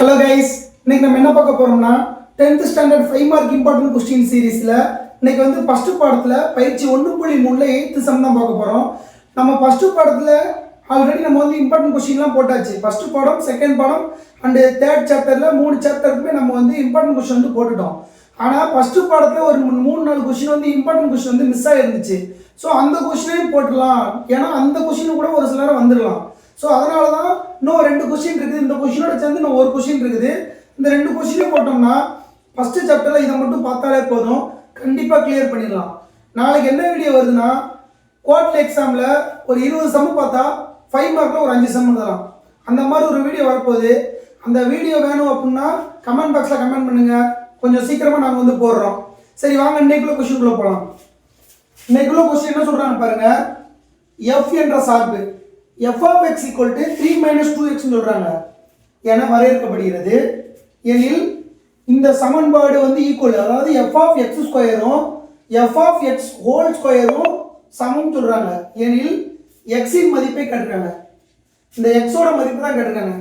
Hello guys, இன்னைக்கு நம்ம என்ன பார்க்க போறோம்னா 10th standard 5 mark important question சீரிஸ்ல இன்னைக்கு வந்து ஃபர்ஸ்ட் பாடத்துல பயிற்சி 1.3ல 8th சம் தான் பார்க்க போறோம். நம்ம ஃபர்ஸ்ட் பாடத்துல ஆல்ரெடி நம்ம வந்து இம்பார்ட்டன்ட் क्वेश्चनலாம் போட்டாச்சு. ஃபர்ஸ்ட் பாடம், செகண்ட் பாடம் அண்ட் தேர்ட் சாப்டர்ல 3 சாப்டருக்குமே நம்ம வந்து இம்பார்ட்டன்ட் क्वेश्चन வந்து போட்டுட்டோம். ஆனா ஃபர்ஸ்ட் பாடத்துல ஒரு 3-4 क्वेश्चन வந்து இம்பார்ட்டன்ட் क्वेश्चन வந்து மிஸ் ஆயிருந்துச்சு. சோ அந்த क्वेश्चனையும் போடலாம். ஏனா அந்த क्वेश्चन கூட ஒரு சில நேரம் வந்துறலாம். சோ அதனால தான் இன்னும் 2 क्वेश्चन இருக்குது. இந்த क्वेश्चனோட சேர்ந்து இன்னும் ஒரு क्वेश्चन இருக்குது. இந்த 2 क्वेश्चனையும் போட்டோம்னா ஃபர்ஸ்ட் சாப்டர்ல இத மட்டும் பார்த்தாலே போதும், கண்டிப்பா கிளியர் பண்ணிடலாம். நாளைக்கு என்ன வீடியோ வருதுன்னா, குவார்ட்டர் எக்ஸாம்ல ஒரு 20 சம் பார்த்தா 5 மார்க்ல ஒரு 5 சம் எழுதலாம். அந்த மாதிரி ஒரு வீடியோ வரப்போகுது. அந்த வீடியோ வேணும் அப்படின்னா கமெண்ட் பாக்ஸ்ல கமெண்ட் பண்ணுங்க. கொஞ்சம் சீக்கிரமா நாங்க வந்து போடுறோம். சரி வாங்க இன்னைக்குள்ள क्वेश्चनக்குள்ள போலாம். இன்னைக்குள்ள क्वेश्चन என்ன சொல்றாங்க பாருங்க. f என்ற சார்பு f of x equal to 3 minus 2x சொல்றாங்க என வரையறுக்கப்படுகிறது. எனில் இந்த சமன்பாடு வந்து ஈக்குவல், அதாவது f of x ஸ்கொயரும் f of x ஹோல் ஸ்கொயரும் சமம் சொல்றாங்க. எனில் x இன் மதிப்பை கண்டுபிடிங்க. இந்த x ஓட மதிப்பு தான் கண்டுபிடிங்க.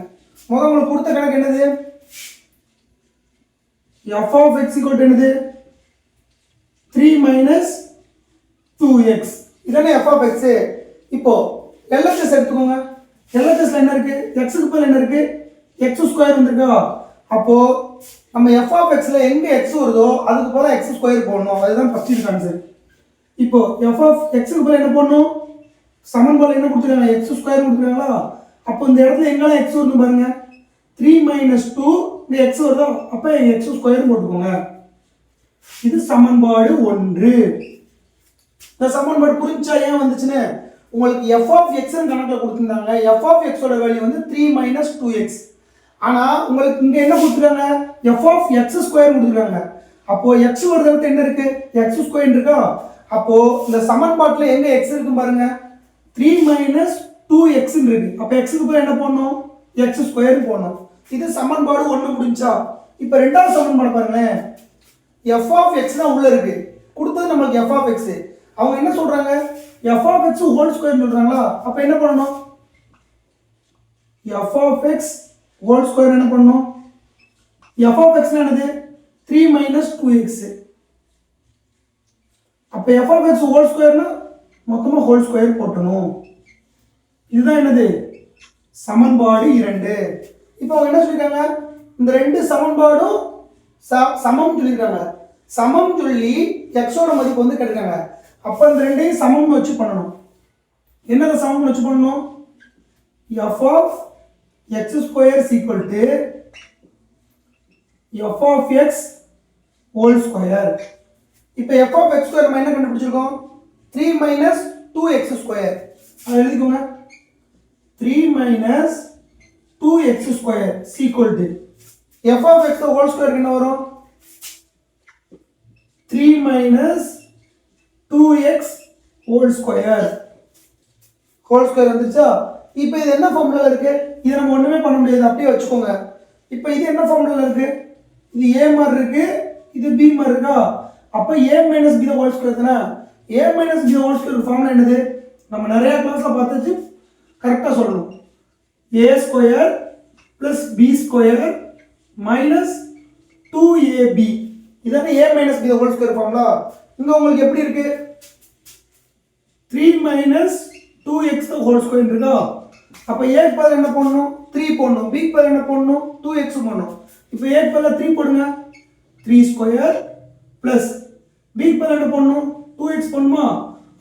முதல்ல உங்களுக்கு கொடுத்த கணக்கு என்னது? f of x equal to என்னது? 3 minus 2x. இதானே f of x. இப்போ LHS எடுத்துக்கோங்க. LHSல என்ன இருக்கு? x க்கு பதிலா என்ன இருக்கு? x ஸ்கொயர் வந்திருக்கா? அப்போ நம்ம f of x ல எங்க x வருதோ அதுக்கு பதிலா x ஸ்கொயர் போடணும். அதுதான் ஃபர்ஸ்ட் ஆன்சர். இப்போ f of x க்கு பதிலா என்ன போடணும்? சமன்பாடு என்ன கொடுத்திருக்காங்க? x ஸ்கொயர் கொடுத்திருக்காங்களா? அப்போ இந்த இடத்துல எங்கலாம் x வருது பாருங்க. 3 minus 2 இந்த x வருதா? அப்ப x ஸ்கொயர் போட்டுக்கோங்க. இது சமன்பாடு 1. இந்த சமன்பாடு புரிஞ்சா ஏன் வந்துச்சுன்னு உங்களுக்கு f of x ன்னு கணக்குல கொடுத்திருந்தாங்க. f of x ஓட வேல்யூ வந்து 3 minus 2x. ஆனா உங்களுக்கு இங்க என்ன கொடுத்திருக்காங்க? f of x ஸ்கொயர் கொடுத்திருக்காங்க. அப்போ x வருதுல என்ன இருக்கு? x ஸ்கொயர் இருக்கா? அப்போ இந்த சமன்பாட்டுல எங்க x இருக்கு பாருங்க. 3 minus 2x ன்னு இருக்கு. அப்ப x க்கு பதிலா என்ன போடணும்? x ஸ்கொயர் போடணும். இது சமன்பாடு 1 முடிஞ்சா. இப்போ இரண்டாவது சமன்பாடு பாருங்க. f of x தான் உள்ள இருக்கு. கொடுத்தது நமக்கு f of x. அவங்க என்ன சொல்றாங்க? f of x whole square சொல்றாங்களா? அப்ப என்ன பண்ணனும்? f of x whole square என்ன பண்ணனும்? f of x என்னது? 3 minus 2x. அப்ப f of x ஹோல் ஸ்கொயர்னா மொத்தமா ஹோல் ஸ்கொயர் போடணும். இதுதான் என்னது? சமன்பாடு 2. இப்போ அவங்க என்ன சொல்லிருக்காங்க? இந்த ரெண்டு சமன்பாடும் சமம் சொல்லிருக்காங்க. சமம் சொல்லி x ஓட மதிப்பு வந்து கேட்காங்க. அப்ப இந்த ரெண்டையும் சமம்னு வச்சு பண்ணனும். என்னது சமம்னு வச்சு பண்ணனும்? f of x square is equal to f of x whole square. இப்போ f of x square நம்ம என்ன கண்டுபிடிச்சிருக்கோம்? 3 minus 2x square. அதை எழுதிக்கோங்க. 3 minus 2x square is equal to f of x whole square என்ன வரும்? 3 minus 2x whole square. whole square வந்துச்சா? இப்போ இது என்ன ஃபார்முலால இருக்கு? இது நம்ம ஒண்ணுமே பண்ண முடியாது, அப்படியே வச்சுக்கோங்க. இப்போ இது என்ன ஃபார்முலால இருக்கு? இது a மாதிரி இருக்கு, இது b மாதிரி இருக்கா? அப்ப a minus b whole square தான? a minus b whole square formula என்னது? நம்ம நிறைய கிளாஸ்ல பார்த்தாச்சு, கரெக்ட்டா சொல்லணும். a square plus b square minus 2ab. இதானே a minus b whole square formula. இங்க உங்களுக்கு எப்படி இருக்கு? 3 minus 2x whole square இருக்கா? அப்ப a க்கு பதிலா என்ன போடணும்? 3 போடணும். b க்கு பதிலா என்ன போடணும்? 2x போடணும். இப்போ a க்கு பதிலா 3 போடுங்க. 3 ஸ்கொயர் plus b க்கு பதிலா என்ன போடணும்? 2x போடணுமா?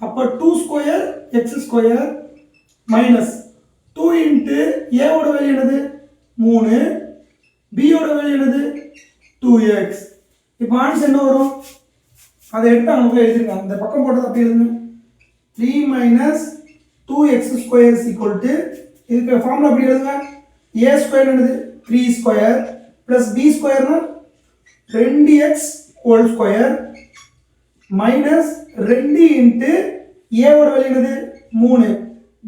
அப்ப 2 square x square minus 2 into a ஓட வேல்யூ என்னது? 3, b ஓட வேல்யூ என்னது? 2x. இப்போ ஆன்சர் என்ன வரும்? அதை எடுத்து அங்க எழுதிருக்காங்க. இந்த பக்கம் போட்டது அப்படியே எழுதுங்க. 3 minus 2x square is equal to, இதுக்கு ஃபார்முலா அப்படி எழுதுங்க. a ஸ்கொயர் என்னது? 3 square plus b ஸ்கொயர்னா 2x whole square minus 2 into a ஓட வேல்யூ என்னது? 3,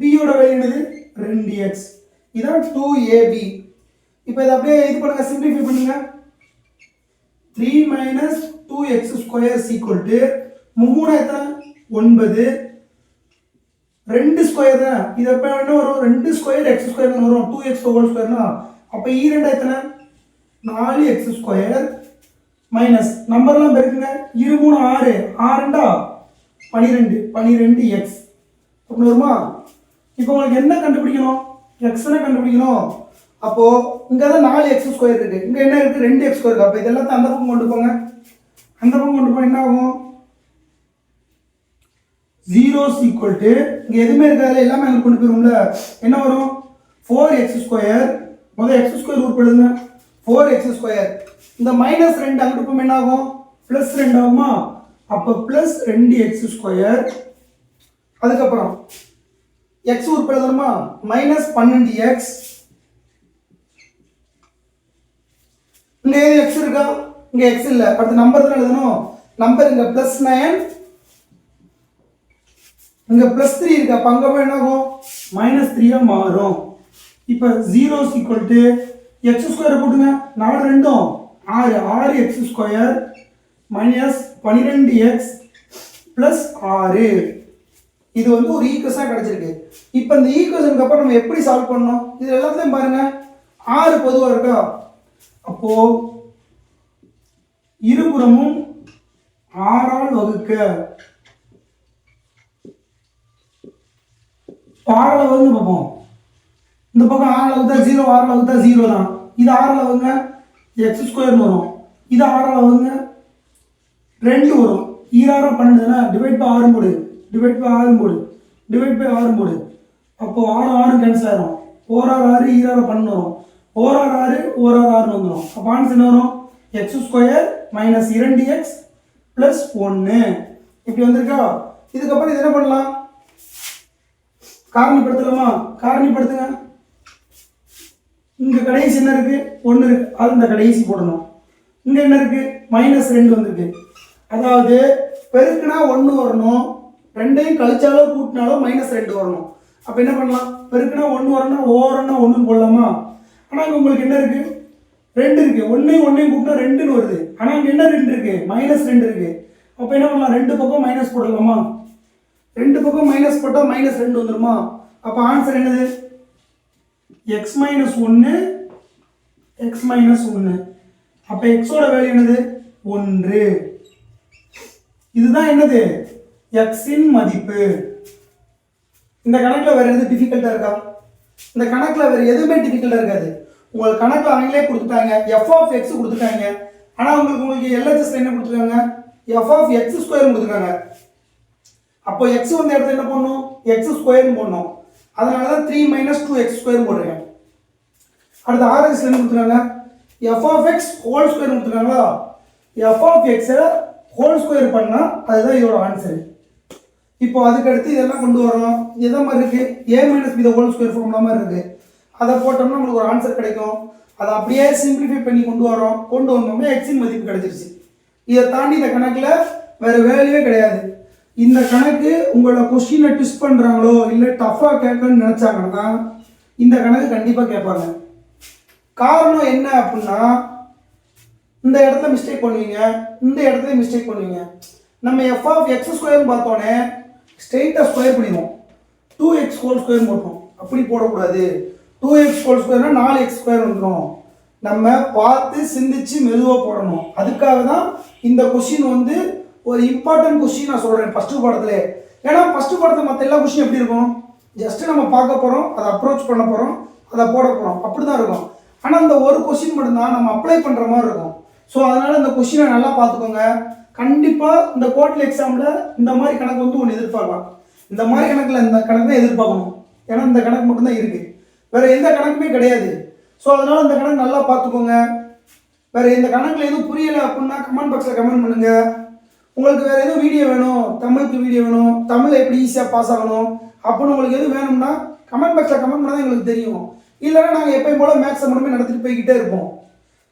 b ஓட வேல்யூ என்னது? 2x. இதான் 2ab. இப்போ இத அப்படியே இது பண்ணுங்க, சிம்பிளிஃபை பண்ணுங்க. 3 minus 2x square is equal to 3 எத்தனை? 9. 2 ஸ்கொயர் தான். இது அப்ப என்ன வரும்? 2 ஸ்கொயர் x ஸ்கொயர் வரும். 2x ஹோல் ஸ்கொயர்னா அப்ப e2 எத்தனை? 4x² மைனஸ் நம்பர்லாம் பெருக்குங்க 2 3 6 6 12 12x அப்படி வருமா? இப்போ உங்களுக்கு என்ன கண்டுபிடிக்கணும்? எக்ஸ்னை கண்டுபிடிக்கணும். அப்போ இங்கே தான் 4x² இருக்கு, இங்கே என்ன இருக்கு? 2x² இருக்கு. அப்போ இதெல்லாம் அந்த பக்கம் கொண்டு போங்க. அந்த பக்கம் கொண்டு போய் என்ன ஆகும்? 0 = இங்கே எதுவுமே இருக்காது, எல்லாமே அங்கே கொண்டு போயிரும்ல. என்ன வரும்? 4x². முதல் x² உறுப்பு எழுதுங்க. 4x². இந்த -2 அங்கிட்டு போய் என்ன ஆகும்? +2 ஆகுமா? அப்போ +2x². அதுக்கப்புறம் x உறுப்பு எழுதணுமா? -12x. இங்க x இருக்கா? இங்க x இல்ல. அடுத்து நம்பர் தான் எழுதணும். நம்பர் இங்க +9, இங்க +3 இருக்கு. அப்ப அங்க போய் என்ன ஆகும்? -3 ஆ மாறும். இப்போ 0 = x² போடுங்க. 4 2 6 6x² -12x + 6. இது வந்து ஒரு ஈக்குவேஷனா கிடைச்சிருக்கு. இப்போ இந்த ஈக்குவேஷனுக்கு அப்புறம் நம்ம எப்படி சால்வ் பண்ணணும்? இது எல்லாத்தையும் பாருங்க, 6 பொதுவா இருக்கா? அப்போ இருபுறமும் 6 ஆல் வகுக்க. 6 ஆல் வகுங்க பார்ப்போம். இந்த பக்கம் 6 ஆல் வகுத்தா 0, 6 ஆல் வகுத்தா 0 தான். இது 6 ஆல் வகுங்க x² வரும். இது 6 ஆல் வகுங்க 2 வரும். 6 12 தானே, டிவைட் பை 6 போடு, டிவைட் பை 6 போடு, டிவைட் பை 6 போடு. அப்போ 6 6 கேன்சல் ஆயிரும். 4 6 6 6 12 வரும். 4 6 6 1 6 6 வந்துடும். அப்போ ஆன்சர் என்ன வரும்? x² - 2x + 1 இப்படி வந்திருக்கா? இதுக்கப்புறம் இது என்ன பண்ணலாம்? காரணிப்படுத்தலாமா? காரணிப்படுத்துங்க. இங்க கடைசி என்ன இருக்கு? 1 இருக்கு. அது இந்த கடைசி போடணும். இங்க என்ன இருக்கு? -2 வந்திருக்கு. அதாவது பெருக்குனா 1 வரணும், ரெண்டையும் கழிச்சாலோ கூட்டினாலோ -2 வரணும். அப்போ என்ன பண்ணலாம்? பெருக்குனா 1 வரணும், ஓரம்னா 1 போடலாமா? ஆனால் இங்கே உங்களுக்கு என்ன இருக்கு? 2 இருக்கு. 1 கூட்டினா 2ன்னு வருது. ஆனால் இங்கே என்ன 2 இருக்கு? -2 இருக்கு. அப்போ என்ன பண்ணலாம்? 2 பக்கம் மைனஸ் போடலாமா? 2 பக்கம் மைனஸ் போட்டால் -2 வந்துருமா? அப்போ ஆன்சர் என்னது? x - 1 x - 1. அப்போ எக்ஸோட வேல்யூ என்னது? 1. இதுதான் என்னது? x இன் மதிப்பு. இந்த கணக்கில் வேற எது டிஃபிகல்ட்டா இருக்கா? இந்த கணக்கில் வேற எதுவுமே டிஃபிகல்ட்டா இருக்காது. உங்களுக்கு கணக்கில் அவங்களே கொடுத்துட்டாங்க, f(x) கொடுத்துட்டாங்க. ஆனால் உங்களுக்கு LHS என்ன கொடுத்துருக்காங்க? f(x² கொடுத்துருக்காங்க. அப்போ x வந்து இடத்துல என்ன பண்ணணும்? x² போடணும். அதனால தான் 3 - 2x² போடுறேன். அடுத்து RHS என்ன கொடுத்துருக்காங்க? f(x) ஹோல் ஸ்கொயர் கொடுத்துருக்காங்களா? f(x) ஹோல் ஸ்கொயர் பண்ணால் அதுதான் இதோட ஆன்சர். இப்போ அதுக்கு அடுத்து இதெல்லாம் கொண்டு வரோம். எதை மாதிரி இருக்கு? a - b whole square formula மாதிரி இருக்கு. அதை போட்டோம்னா நம்மளுக்கு ஒரு ஆன்சர் கிடைக்கும். அதை அப்படியே சிம்பிளிஃபை பண்ணி கொண்டு வரோம். கொண்டு வந்தோம்னா எக்ஸின் மதிப்பு கிடைச்சிருச்சு. இதை தாண்டி இந்த கணக்கில் வேற வேல்யூவே கிடையாது. இந்த கணக்கு உங்களோட கொஸ்டினை ட்விஸ்ட் பண்ணுறாங்களோ இல்லை டஃப்பாக கேட்கணும்னு நினச்சாங்கன்னா இந்த கணக்கு கண்டிப்பாக கேட்பாங்க. காரணம் என்ன அப்படின்னா, இந்த இடத்துல மிஸ்டேக் பண்ணுவீங்க, இந்த இடத்துல மிஸ்டேக் பண்ணுவீங்க. நம்ம f(x²) பார்த்தோன்னே ஸ்ட்ரெயிட்டாக ஸ்கொயர் பண்ணிடுவோம். 2x ஹோல் ஸ்கொயர் போட்டோம். அப்படி போடக்கூடாது. 2x ஹோல் ஸ்கொயர்னா 4x² வந்துடும். நம்ம பார்த்து சிந்திச்சு மெதுவாக போடணும். அதுக்காக தான் இந்த கொஸ்டின் வந்து ஒரு இம்பார்ட்டன்ட் கொஸ்டின் நான் சொல்கிறேன் ஃபஸ்ட்டு பாடத்துல. ஏன்னா ஃபஸ்ட்டு பாடத்தில் மற்ற எல்லா கொஸ்டின் எப்படி இருக்கும்? ஜஸ்ட்டு நம்ம பார்க்க போகிறோம், அதை அப்ரோச் பண்ண போகிறோம், அதை போட போகிறோம், அப்படி தான் இருக்கும். ஆனால் இந்த ஒரு கொஸ்டின் மட்டும்தான் நம்ம அப்ளை பண்ணுற மாதிரி இருக்கும். ஸோ அதனால் இந்த கொஸ்டினை நல்லா பார்த்துக்கோங்க. கண்டிப்பாக இந்த குவார்ட்டர்லி எக்ஸாமில் இந்த மாதிரி கணக்கு வந்து ஒன்று எதிர்பார்க்கலாம். இந்த மாதிரி கணக்கில் இந்த கணக்கு தான் எதிர்பார்க்கணும். ஏன்னா இந்த கணக்கு மட்டும்தான் இருக்குது, வேறு எந்த கணக்குமே கிடையாது. ஸோ அதனால் இந்த கணக்கு நல்லா பார்த்துக்கோங்க. வேறு இந்த கணக்கில் எதுவும் புரியலை அப்படின்னா கமெண்ட் பாக்ஸில் கமெண்ட் பண்ணுங்கள். உங்களுக்கு வேறு எதுவும் வீடியோ வேணும், தமிழுக்கு வீடியோ வேணும், தமிழை எப்படி ஈஸியாக பாஸ் ஆகணும் அப்படின்னு உங்களுக்கு எதுவும் வேணும்னா கமெண்ட் பாக்ஸில் கமெண்ட் பண்ணால் தான் எங்களுக்கு தெரியும். இல்லைன்னா நாங்கள் எப்பயும் போல் மேக்ஸ் மட்டுமே நடத்திட்டு போய்கிட்டே இருப்போம்.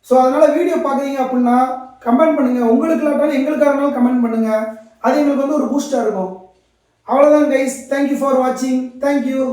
ஸோ அதனால் வீடியோ பார்க்குறீங்க அப்படின்னா கமெண்ட் பண்ணுங்கள். உங்களுக்கு இல்லாட்டாலும் எங்களுக்காக இருந்தாலும் கமெண்ட் பண்ணுங்கள். அது எங்களுக்கு வந்து ஒரு பூஸ்டாக இருக்கும். அவ்வளோதான் கைஸ். தேங்க்யூ ஃபார் வாட்சிங். தேங்க்யூ.